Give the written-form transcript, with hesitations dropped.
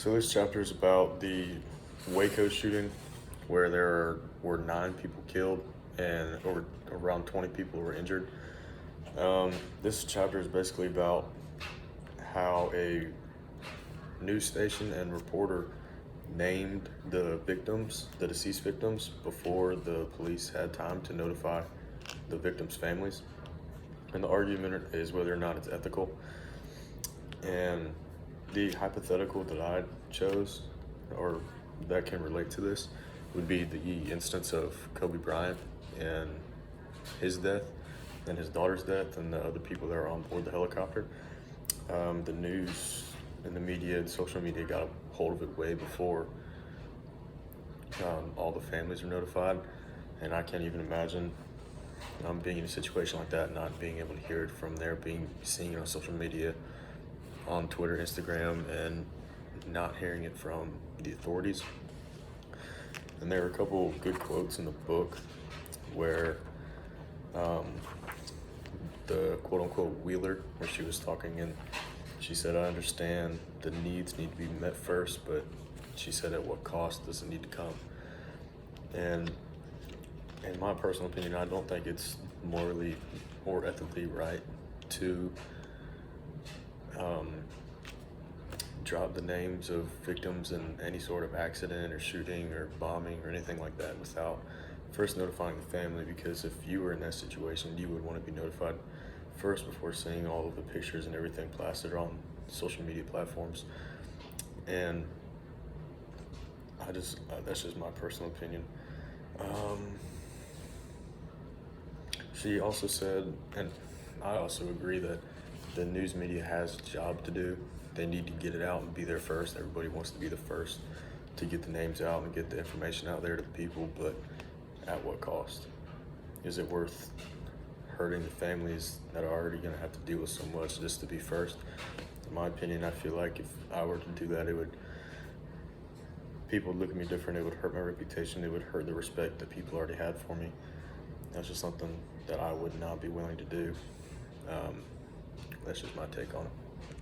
So this chapter is about the Waco shooting, where there were 9 people killed and over around 20 people were injured. This chapter is basically about how a news station and reporter named the victims, the deceased victims, before the police had time to notify the victims' families. And the argument is whether or not it's ethical. And the hypothetical that I chose, or that can relate to this, would be the instance of Kobe Bryant and his death, and his daughter's death, and the other people that were on board the helicopter. The news and the media and social media got a hold of it way before all the families were notified, and I can't even imagine being in a situation like that, not being able to hear it from there, seeing it on social media, on Twitter, Instagram, and not hearing it from the authorities. And there are a couple of good quotes in the book where the quote-unquote Wheeler, where she was talking, and she said, "I understand the needs need to be met first, but," she said, "at what cost does it need to come?" And in my personal opinion, I don't think it's morally or ethically right to drop the names of victims in any sort of accident or shooting or bombing or anything like that without first notifying the family, because if you were in that situation, you would want to be notified first before seeing all of the pictures and everything plastered on social media platforms. And that's just my personal opinion. She also said, and I also agree, that the news media has a job to do. They need to get it out and be there first. Everybody wants to be the first to get the names out and get the information out there to the people, but at what cost? Is it worth hurting the families that are already going to have to deal with so much just to be first? In my opinion, I feel like if I were to do that, people would look at me different. It would hurt my reputation. It would hurt the respect that people already had for me. That's just something that I would not be willing to do. That's just my take on it.